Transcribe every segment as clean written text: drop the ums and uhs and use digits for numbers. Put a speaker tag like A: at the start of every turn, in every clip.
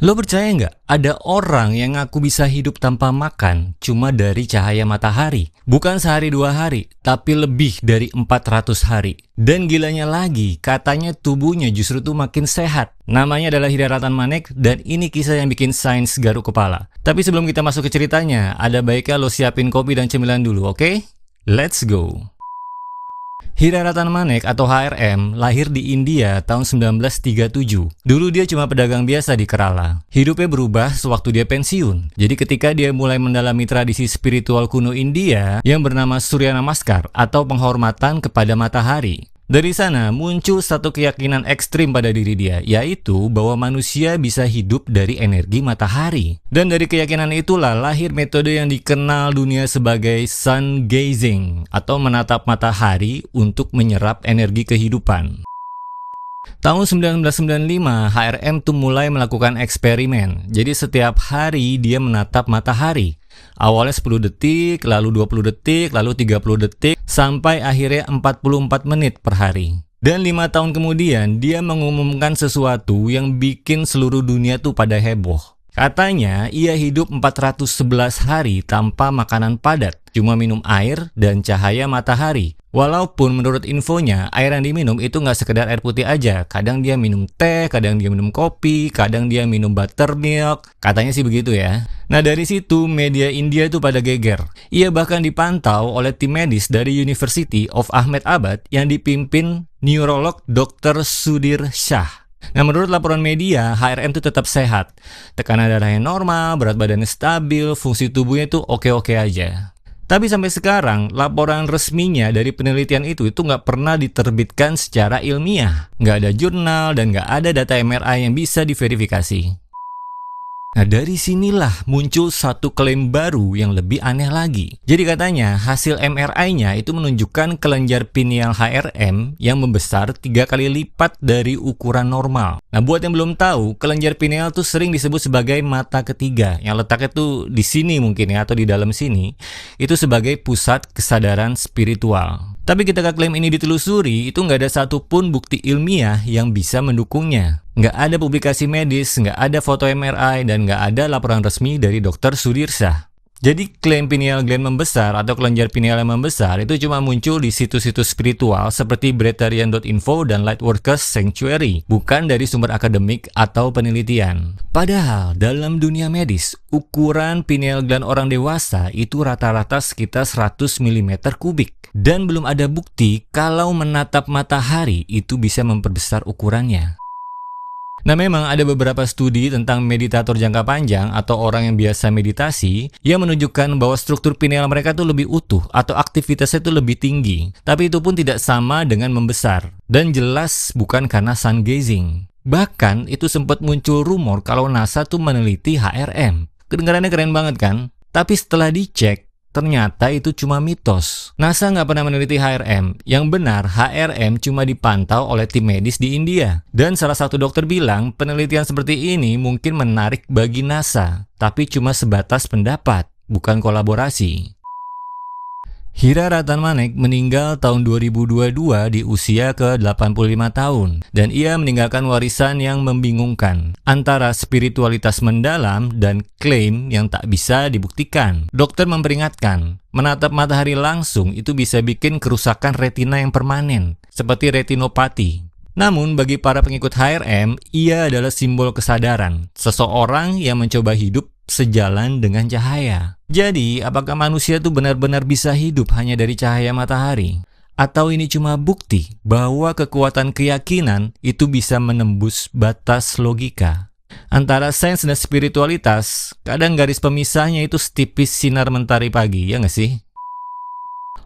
A: Lo percaya nggak? Ada orang yang ngaku bisa hidup tanpa makan cuma dari cahaya matahari. Bukan sehari 2 hari, tapi lebih dari 400 hari. Dan gilanya lagi, katanya tubuhnya justru tuh makin sehat. Namanya adalah Hira Ratnamanik dan ini kisah yang bikin sains garuk kepala. Tapi sebelum kita masuk ke ceritanya, ada baiknya lo siapin kopi dan cemilan dulu, oke? Let's go! Hira Ratnamanik atau HRM lahir di India tahun 1937. Dulu dia cuma pedagang biasa di Kerala. Hidupnya berubah sewaktu dia pensiun. Jadi ketika dia mulai mendalami tradisi spiritual kuno India yang bernama Surya Namaskar atau penghormatan kepada matahari. Dari sana muncul satu keyakinan ekstrim pada diri dia, yaitu bahwa manusia bisa hidup dari energi matahari. Dan dari keyakinan itulah lahir metode yang dikenal dunia sebagai sun gazing atau menatap matahari untuk menyerap energi kehidupan. Tahun 1995, HRM tuh mulai melakukan eksperimen. Jadi setiap hari dia menatap matahari. Awalnya 10 detik, lalu 20 detik, lalu 30 detik, sampai akhirnya 44 menit per hari. Dan 5 tahun kemudian, dia mengumumkan sesuatu yang bikin seluruh dunia tuh pada heboh. Katanya, ia hidup 411 hari tanpa makanan padat, cuma minum air dan cahaya matahari. Walaupun menurut infonya, air yang diminum itu nggak sekedar air putih aja. Kadang dia minum teh, kadang dia minum kopi, kadang dia minum buttermilk. Katanya sih begitu ya. Nah dari situ media India itu pada geger. Ia bahkan dipantau oleh tim medis dari University of Ahmedabad yang dipimpin neurolog Dr. Sudhir Shah. Nah menurut laporan media, HRM itu tetap sehat. Tekanan darahnya normal, berat badannya stabil, fungsi tubuhnya itu oke-oke aja. Tapi sampai sekarang, laporan resminya dari penelitian itu nggak pernah diterbitkan secara ilmiah. Nggak ada jurnal dan nggak ada data MRI yang bisa diverifikasi. Nah dari sinilah muncul satu klaim baru yang lebih aneh lagi. Jadi katanya hasil MRI-nya itu menunjukkan kelenjar pineal HRM yang membesar 3 kali lipat dari ukuran normal. Nah buat yang belum tahu, kelenjar pineal tuh sering disebut sebagai mata ketiga. Yang letaknya tuh di sini mungkin ya, atau di dalam sini. Itu sebagai pusat kesadaran spiritual. Tapi ketika klaim ini ditelusuri, itu nggak ada satupun bukti ilmiah yang bisa mendukungnya. Nggak ada publikasi medis, nggak ada foto MRI, dan nggak ada laporan resmi dari Dr. Sudhir Shah. Jadi klaim pineal gland membesar atau kelenjar pineal yang membesar itu cuma muncul di situs-situs spiritual seperti Breitarian.info dan Lightworkers Sanctuary, bukan dari sumber akademik atau penelitian. Padahal dalam dunia medis, ukuran pineal gland orang dewasa itu rata-rata sekitar 100 mm kubik. Dan belum ada bukti kalau menatap matahari itu bisa memperbesar ukurannya. Nah memang ada beberapa studi tentang meditator jangka panjang atau orang yang biasa meditasi yang menunjukkan bahwa struktur pineal mereka tuh lebih utuh atau aktivitasnya tuh lebih tinggi. Tapi itu pun tidak sama dengan membesar. Dan jelas bukan karena sun gazing. Bahkan itu sempat muncul rumor kalau NASA tuh meneliti HRM. Kedengarannya keren banget kan? Tapi setelah dicek, ternyata itu cuma mitos. NASA nggak pernah meneliti HRM. Yang benar, HRM cuma dipantau oleh tim medis di India. Dan salah satu dokter bilang, penelitian seperti ini mungkin menarik bagi NASA. Tapi cuma sebatas pendapat, bukan kolaborasi. Hira Ratnamanik meninggal tahun 2022 di usia ke-85 tahun. Dan ia meninggalkan warisan yang membingungkan antara spiritualitas mendalam dan klaim yang tak bisa dibuktikan. Dokter memperingatkan, menatap matahari langsung itu bisa bikin kerusakan retina yang permanen, seperti retinopati. Namun bagi para pengikut HRM, ia adalah simbol kesadaran, seseorang yang mencoba hidup sejalan dengan cahaya. Jadi, apakah manusia itu benar-benar bisa hidup hanya dari cahaya matahari? Atau ini cuma bukti bahwa kekuatan keyakinan itu bisa menembus batas logika? Antara sains dan spiritualitas, kadang garis pemisahnya itu setipis sinar mentari pagi, ya nggak sih?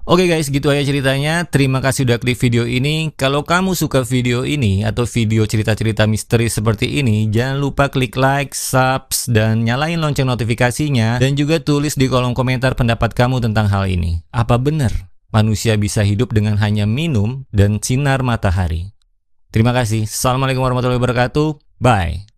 A: Oke guys, gitu aja ceritanya. Terima kasih udah klik video ini. Kalau kamu suka video ini atau video cerita-cerita misteri seperti ini, jangan lupa klik like, subs, dan nyalain lonceng notifikasinya. Dan juga tulis di kolom komentar pendapat kamu tentang hal ini. Apa benar manusia bisa hidup dengan hanya minum dan sinar matahari? Terima kasih. Assalamualaikum warahmatullahi wabarakatuh. Bye.